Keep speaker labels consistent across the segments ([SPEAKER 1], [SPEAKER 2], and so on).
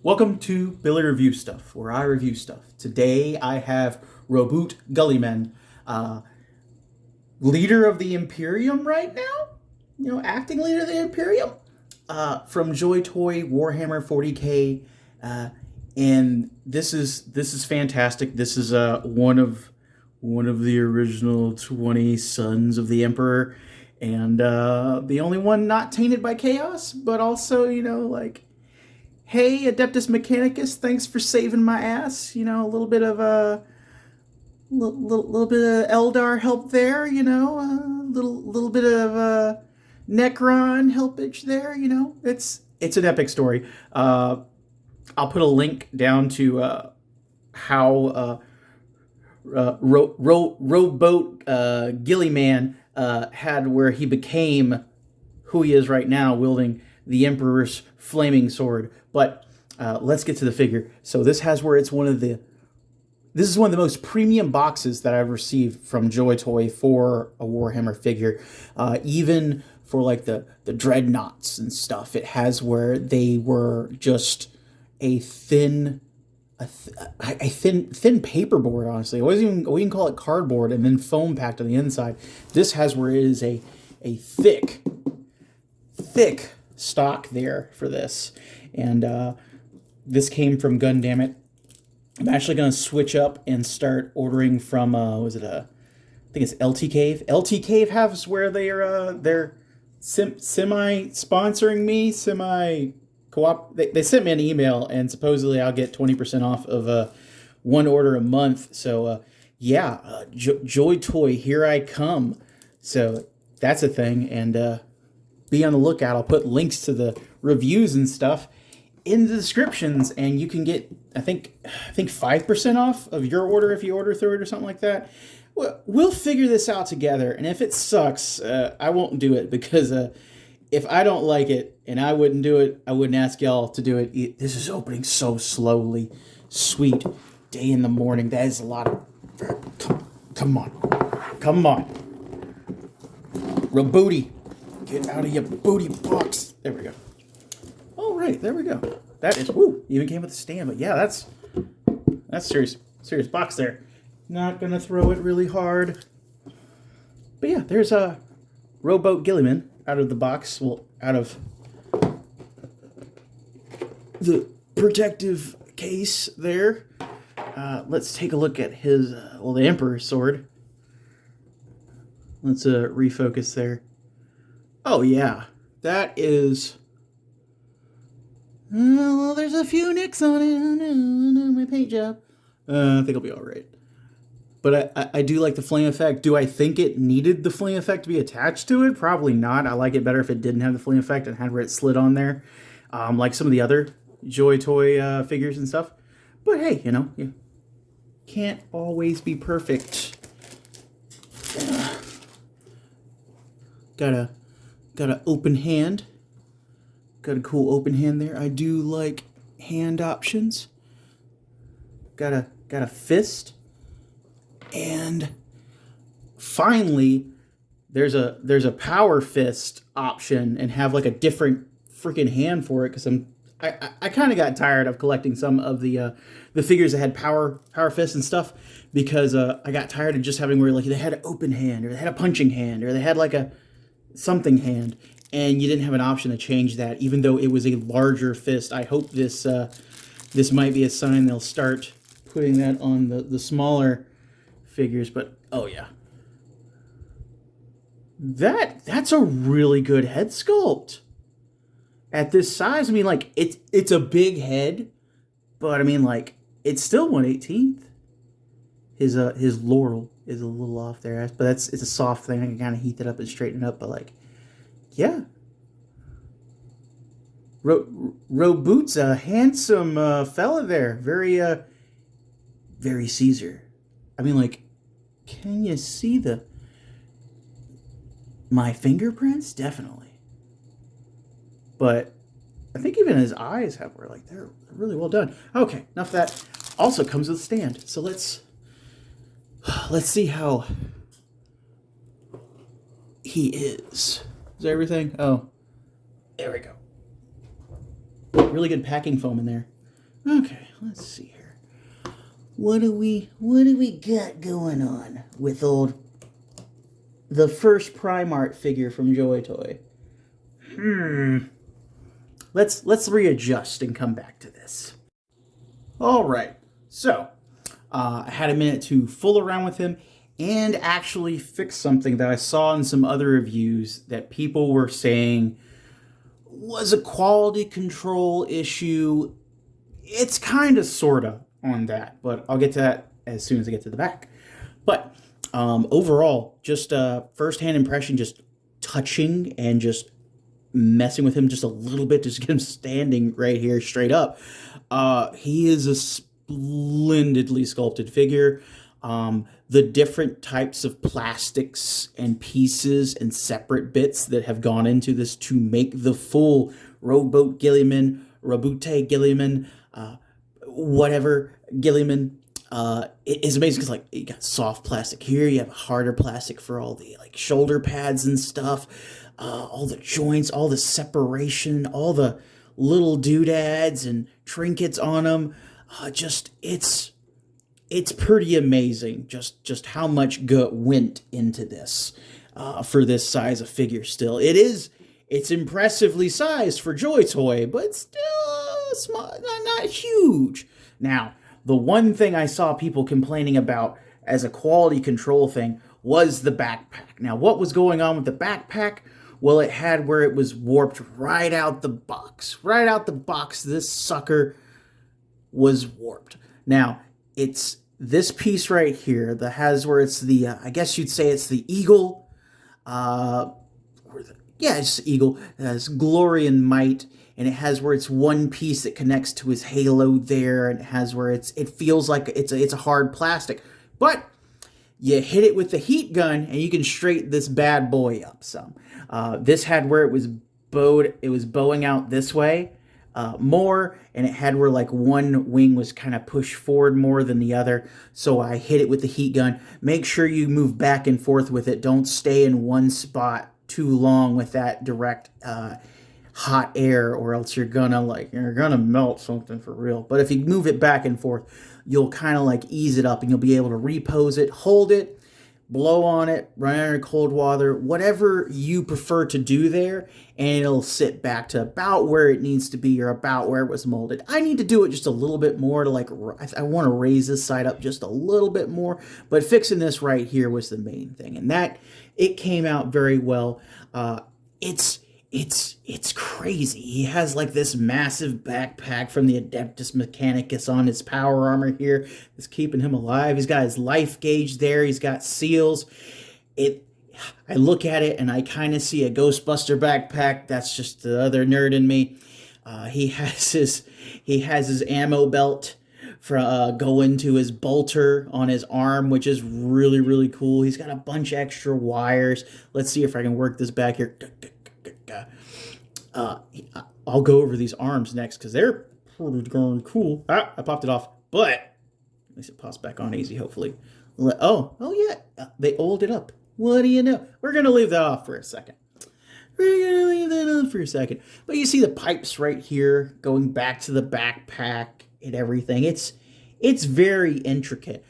[SPEAKER 1] Welcome to Billy Review Stuff, where I review stuff. Today I have Robute Guilliman, leader of the Imperium right now. Acting leader of the Imperium, from JOYTOY Warhammer 40K, and this is fantastic. This is one of the original 20 sons of the Emperor, and the only one not tainted by chaos, but also hey, Adeptus Mechanicus, thanks for saving my ass. A little bit of little bit of Eldar help there. A little bit of Necron helpage there. It's an epic story. I'll put a link down to how Roboute Guilliman had where he became who he is right now, wielding the Emperor's flaming sword. But let's get to the figure. So this has where it's this is one of the most premium boxes that I've received from JOYTOY for a Warhammer figure. Even for like the dreadnoughts and stuff, it has where they were just a thin paperboard. Honestly, I wouldn't even call it cardboard, and then foam packed on the inside. This has where it is a thick stock there for this, and this came from Gundammit. I'm actually going to switch up and start ordering from I think it's LTcave. LTcave has where they're semi sponsoring me, semi co-op. They sent me an email, and supposedly I'll get 20% off of one order a month. So JOYTOY, here I come. So that's a thing, and be on the lookout. I'll put links to the reviews and stuff in the descriptions, and you can get I think 5% off of your order if you order through it or something like that. We'll figure this out together, and if it sucks, I won't do it, because if I don't like it and I wouldn't do it, I wouldn't ask y'all to do it. This is opening so slowly. Sweet day in the morning. That is a lot of... Come on. Roboute, get out of your booty box. There we go. All right, there we go. That is... Woo! Even came with a stand, but yeah, that's serious box there. Not gonna throw it really hard. But yeah, there's a Roboute Guilliman out of the box. Well, out of the protective case there. Let's take a look at his, the Emperor's sword. Let's refocus there. Oh yeah, that is... well, there's a few nicks on it. No, my paint job. I think it'll be all right. But I do like the flame effect. Do I think it needed the flame effect to be attached to it? Probably not. I like it better if it didn't have the flame effect and had where it slid on there. Like some of the other JOYTOY figures and stuff. But hey, you can't always be perfect. Got a open hand. Got a cool open hand there. I do like hand options. Got a fist. And finally, there's a power fist option, and have like a different freaking hand for it, because I kind of got tired of collecting some of the figures that had power fists and stuff, because I got tired of just having where like they had an open hand, or they had a punching hand, or they had like a something hand, and you didn't have an option to change that, even though it was a larger fist. I hope this might be a sign they'll start putting that on the smaller figures. But oh yeah, that's a really good head sculpt at this size. I mean, like, it's a big head, but I mean, like, it's still 1/18. His laurel is a little off there, but it's a soft thing. I can kind of heat it up and straighten it up. But like, yeah, Robute's a handsome fella there. Very Caesar. I mean, like, can you see my fingerprints? Definitely. But I think even his eyes they're really well done. Okay, enough of that. Also comes with a stand. So let's see how he is. Is that everything? Oh, there we go. Really good packing foam in there. Okay, let's see here. What do we got going on with the first Primarch figure from JOYTOY? Let's readjust and come back to this. All right, so I had a minute to fool around with him and actually fix something that I saw in some other reviews that people were saying was a quality control issue. It's kind of, sort of, on that, but I'll get to that as soon as I get to the back. But overall, just first-hand impression, just touching and just messing with him just a little bit, just get him standing right here straight up. He is a splendidly sculpted figure. The different types of plastics and pieces and separate bits that have gone into this to make the full Roboute Guilliman, Robute Guilliman, whatever Guilliman, it is amazing because, like, you got soft plastic here, you have harder plastic for all the, like, shoulder pads and stuff, all the joints, all the separation, all the little doodads and trinkets on them. It's pretty amazing just how much gut went into this for this size of figure. Still, it's impressively sized for JOYTOY, but still small, not huge. Now, the one thing I saw people complaining about as a quality control thing was the backpack. Now, what was going on with the backpack? Well, it had where it was warped right out the box. Right out the box, this sucker was warped. Now, it's this piece right here that has where it's the, I guess you'd say it's the eagle. It's the eagle. It has glory and might. And it has where it's one piece that connects to his halo there. And it has where it feels like it's a hard plastic. But you hit it with the heat gun and you can straighten this bad boy up some. This had where it was bowing out this way more, and it had where like one wing was kind of pushed forward more than the other. So I hit it with the heat gun. Make sure you move back and forth with it. Don't stay in one spot too long with that direct hot air, or else you're gonna melt something for real. But if you move it back and forth, you'll kind of like ease it up, and you'll be able to repose it, hold it, blow on it, run under cold water, whatever you prefer to do there, and it'll sit back to about where it needs to be or about where it was molded. I need to do it just a little bit more to I want to raise this side up just a little bit more, but fixing this right here was the main thing, and that it came out very well. It's crazy. He has like this massive backpack from the Adeptus Mechanicus on his power armor here. It's keeping him alive. He's got his life gauge there. He's got seals. I look at it and I kind of see a Ghostbuster backpack. That's just the other nerd in me. He has his ammo belt for going to his bolter on his arm, which is really, really cool. He's got a bunch of extra wires. Let's see if I can work this back here. I'll go over these arms next because they're pretty darn cool. I popped it off, but at least it pops back on easy, hopefully. Oh yeah, they oiled it up. What do you know? We're going to leave that off for a second. But you see the pipes right here going back to the backpack and everything. It's very intricate.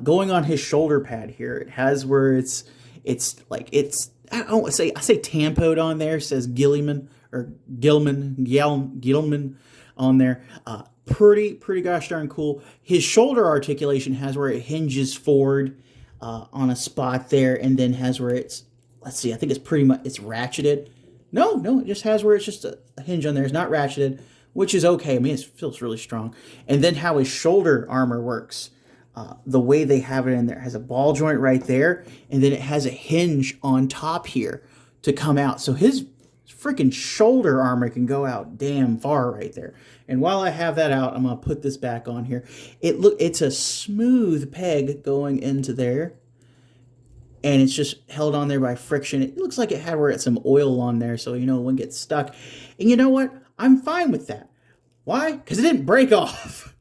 [SPEAKER 1] Going on his shoulder pad here, it has where it's I say tampoed on there, says Guilliman or Guilliman on there. Pretty gosh darn cool. His shoulder articulation has where it hinges forward on a spot there, and then has where it's, let's see, I think it's pretty much, it's ratcheted. No, it just has where it's just a hinge on there. It's not ratcheted, which is okay. I mean, it feels really strong. And then how his shoulder armor works. The way they have it in there, it has a ball joint right there, and then it has a hinge on top here to come out. So his freaking shoulder armor can go out damn far right there. And while I have that out, I'm going to put this back on here. It's a smooth peg going into there, and it's just held on there by friction. It looks like it had where it's some oil on there, so it wouldn't get stuck. And you know what? I'm fine with that. Why? Because it didn't break off.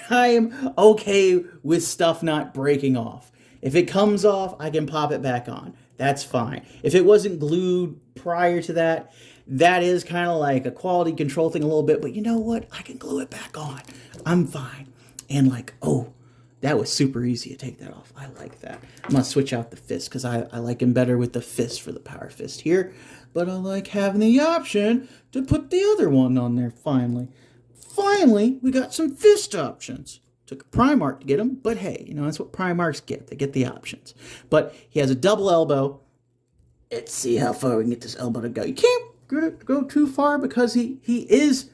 [SPEAKER 1] I am okay with stuff not breaking off. If it comes off, I can pop it back on. That's fine. If it wasn't glued prior to that, that is kind of like a quality control thing a little bit, but you know what? I can glue it back on. I'm fine. And like, oh, that was super easy to take that off. I like that. I'm going to switch out the fist because I like him better with the fist for the power fist here. But I like having the option to put the other one on there finally. Finally, we got some fist options. Took a Primarch to get them, but hey, you know, that's what Primarchs get. They get the options. But he has a double elbow. Let's see how far we can get this elbow to go. You can't go too far because he is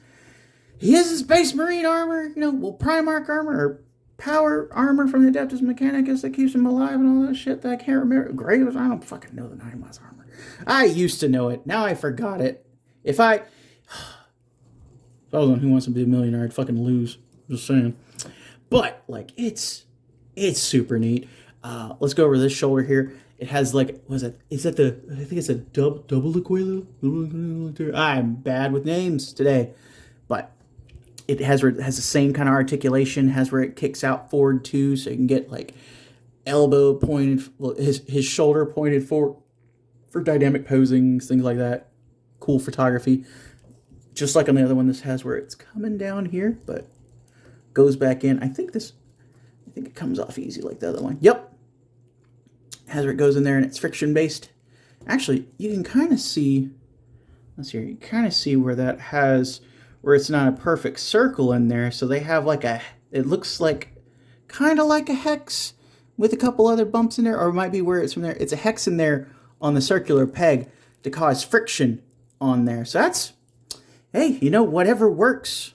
[SPEAKER 1] in Space Marine armor, you know, well, Primarch armor or power armor from the Adeptus Mechanicus that keeps him alive and all that shit that I can't remember. Graves, I don't fucking know the Nine Miles armor. I used to know it. Now I forgot it. If I was on Who Wants to Be a Millionaire, I'd fucking lose. Just saying. But, like, it's super neat. Let's go over this shoulder here. It has, like, I think it's a double Aquila? I'm bad with names today. But it has the same kind of articulation, has where it kicks out forward too, so you can get, like, elbow pointed, well, his shoulder pointed forward for dynamic posings, things like that. Cool photography. Just like on the other one, this has where it's coming down here, but goes back in. I think it comes off easy like the other one. Yep. Has where it goes in there and it's friction based. Actually, you can kind of see, let's see here, you kind of see where that has, where it's not a perfect circle in there. So they have like it looks like, kind of like a hex with a couple other bumps in there, or it might be where it's from there. It's a hex in there on the circular peg to cause friction on there. So that's, hey, you know, whatever works.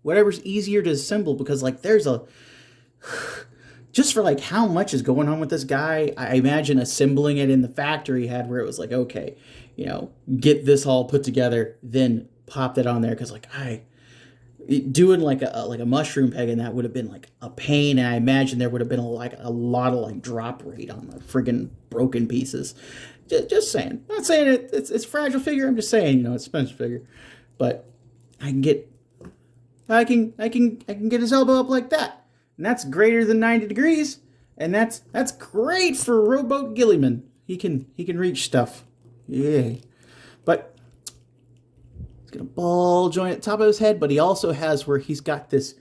[SPEAKER 1] Whatever's easier to assemble, because like there's just for like how much is going on with this guy, I imagine assembling it in the factory had where it was like, okay, you know, get this all put together, then pop that on there, because like doing like a mushroom peg and that would have been like a pain, and I imagine there would have been a lot of like drop rate on the friggin' broken pieces. Just saying, not saying it's a fragile figure. I'm just saying, you know, it's a expensive figure, but I can get his elbow up like that. And that's greater than 90 degrees. And that's great for Roboute Guilliman. He can reach stuff. Yay. But he's got a ball joint at the top of his head, but he also has where he's got this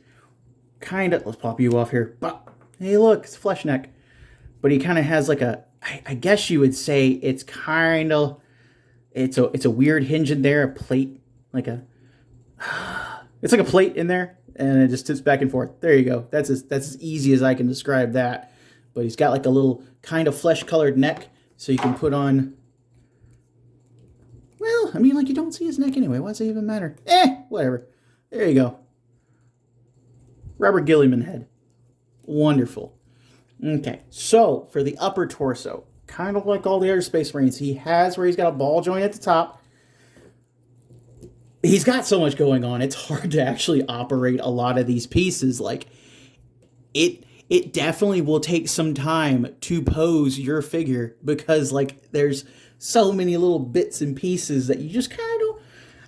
[SPEAKER 1] kind of, let's pop you off here. But hey, look, it's a flesh neck. But he kind of has like I guess you would say it's kind of, it's a weird hinge in there, a plate, like it's like a plate in there, and it just tips back and forth. There you go. That's as easy as I can describe that. But he's got like a little kind of flesh-colored neck, so you can put on, well, I mean, like, you don't see his neck anyway. Why does it even matter? Whatever. There you go. Robute Guilliman head. Wonderful. Okay, so for the upper torso, kind of like all the other Space Marines, he has where he's got a ball joint at the top. He's got so much going on, it's hard to actually operate a lot of these pieces. Like, it definitely will take some time to pose your figure, because, like, there's so many little bits and pieces that you just kind of don't,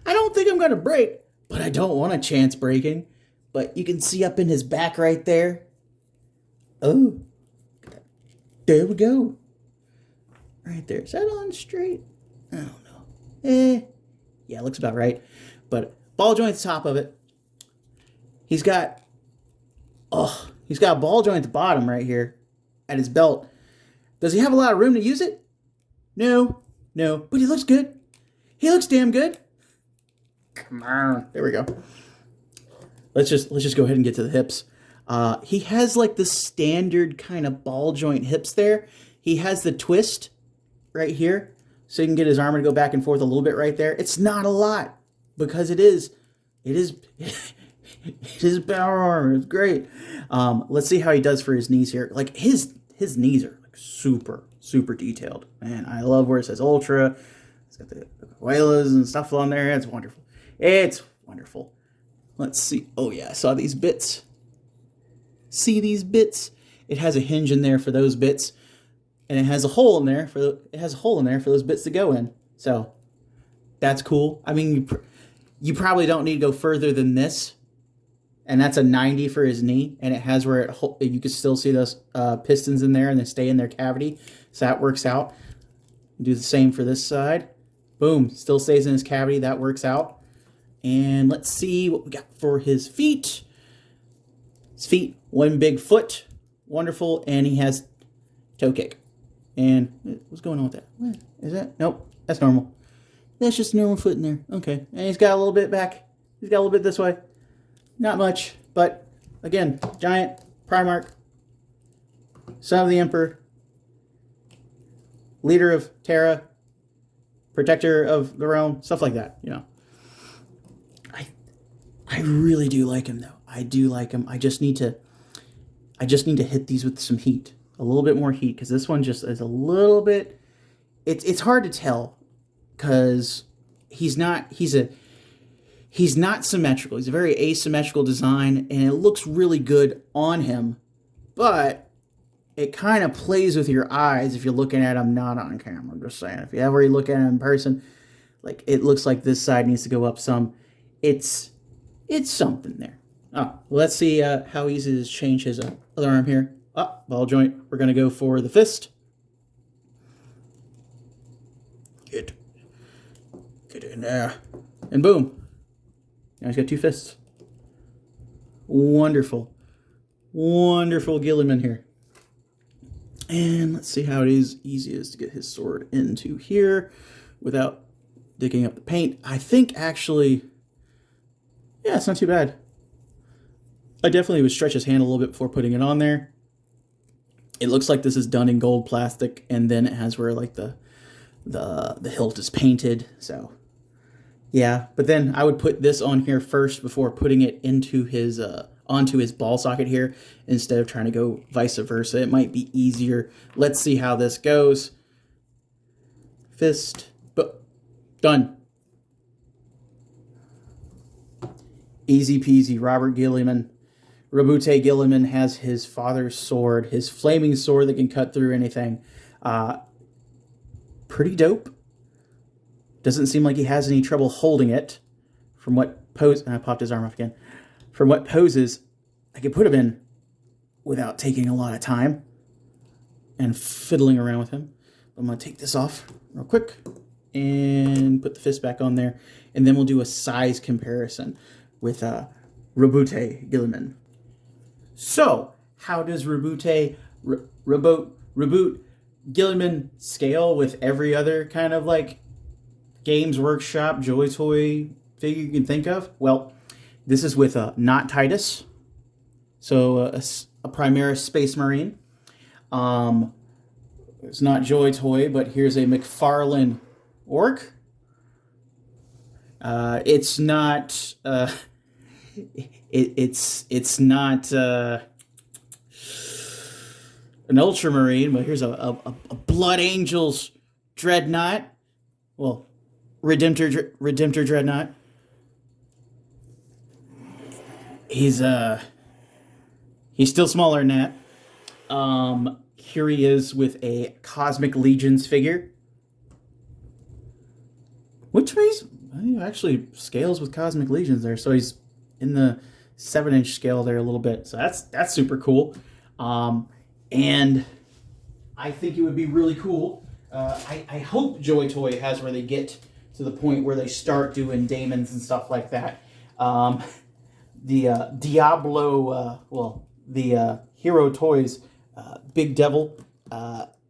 [SPEAKER 1] I don't think I'm going to break, but I don't want a chance breaking. But you can see up in his back right there. Oh, there we go. Right there. Is that on straight? I don't know. Yeah, looks about right. But ball joint at the top of it. He's got a ball joint at the bottom right here at his belt. Does he have a lot of room to use it? No. But he looks good. He looks damn good. Come on. There we go. Let's just go ahead and get to the hips. He has like the standard kind of ball joint hips there. He has the twist right here, so you can get his armor to go back and forth a little bit right there. It's not a lot, because it is power armor. It's great. Let's see how he does for his knees here. Like his knees are like super detailed. Man, I love where it says Ultra. It's got the Aquilas and stuff on there. It's wonderful. It's wonderful. Let's see. Oh yeah, I saw these bits. See these bits? It has a hinge in there for those bits, and it has a hole in there for those bits to go in. So that's cool. I mean, you probably don't need to go further than this, and that's a 90 for his knee, and it has where you can still see those pistons in there, and they stay in their cavity. So that works out. Do the same for this side. Boom, still stays in his cavity. That works out. And let's see what we got for his feet. His feet, one big foot. Wonderful. And he has toe kick. And what's going on with that? What is that? Nope, that's normal. That's just a normal foot in there. Okay. And he's got a little bit back. He's got a little bit this way. Not much, but again, giant, Primarch, son of the Emperor, leader of Terra, protector of the realm, stuff like that, you know. I really do like him, though. I do like him. I just need to hit these with some heat. A little bit more heat, because this one just is a little bit... It's hard to tell, because he's not symmetrical. He's a very asymmetrical design, and it looks really good on him, but it kind of plays with your eyes if you're looking at him not on camera. I'm just saying. If you ever look at him in person, like, it looks like this side needs to go up some. It's something there. Oh, let's see how easy it is to change his other arm here. Ball joint. We're going to go for the fist. Get in there. And boom. Now he's got two fists. Wonderful. Wonderful Guilliman here. And let's see how easy it is to get his sword into here without digging up the paint. I think actually, yeah, it's not too bad. I definitely would stretch his hand a little bit before putting it on there. It looks like this is done in gold plastic, and then it has where like the hilt is painted. So yeah, but then I would put this on here first before putting it into his onto his ball socket here, instead of trying to go vice versa. It might be easier. Let's see how this goes. Fist, but done. Easy peasy. Robute Guilliman. Roboute Guilliman has his father's sword, his flaming sword that can cut through anything. Pretty dope. Doesn't seem like he has any trouble holding it. From what pose, and I popped his arm off again. From what poses I could put him in without taking a lot of time and fiddling around with him. I'm going to take this off real quick and put the fist back on there. And then we'll do a size comparison with Robute Guilliman. So, how does Robute Guilliman scale with every other kind of like Games Workshop JOYTOY figure you can think of? Well, this is with not Titus, so a Primaris Space Marine. It's not JOYTOY, but here's a McFarlane Orc. It's not. It's not an Ultramarine, but here's a Blood Angels Dreadnought. Well, Redemptor Dreadnought. He's still smaller than that. Here he is with a Cosmic Legions figure, which means he actually scales with Cosmic Legions there. So he's in the 7-inch scale there a little bit. So that's super cool. And I think it would be really cool. I hope JOYTOY has where they get to the point where they start doing daemons and stuff like that. The Diablo, the Hero Toys Big Devil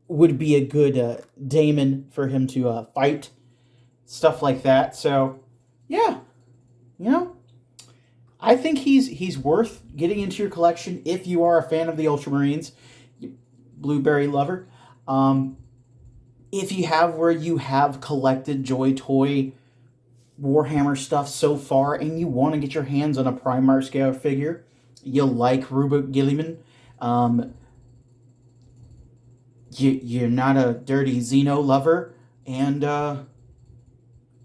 [SPEAKER 1] would be a good daemon for him to fight. Stuff like that. So, yeah, you know, I think he's worth getting into your collection if you are a fan of the Ultramarines, blueberry lover. If you have where you have collected JOYTOY Warhammer stuff so far and you want to get your hands on a Primarch scale figure, you like Robute Guilliman, you're not a dirty Xeno lover, and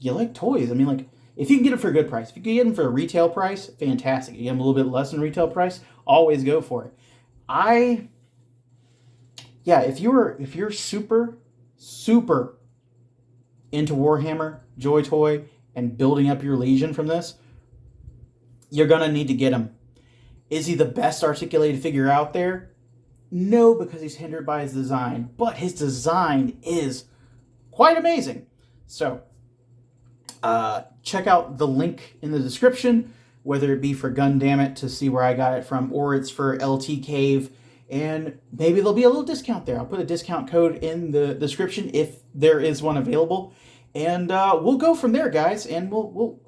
[SPEAKER 1] you like toys. I mean, like, if you can get them for a good price, if you can get them for a retail price, fantastic. You get them a little bit less than retail price, always go for it. If you're super into Warhammer, JOYTOY, and building up your Legion from this, you're gonna need to get him. Is he the best articulated figure out there? No, because he's hindered by his design, but his design is quite amazing. So, check out the link in the description, whether it be for Gundammit to see where I got it from, or it's for LTcave, and maybe there'll be a little discount there. I'll put a discount code in the description if there is one available, and we'll go from there, guys, and we'll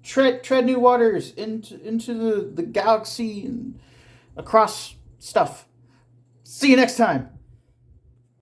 [SPEAKER 1] tread new waters into the galaxy and across stuff. See you next time.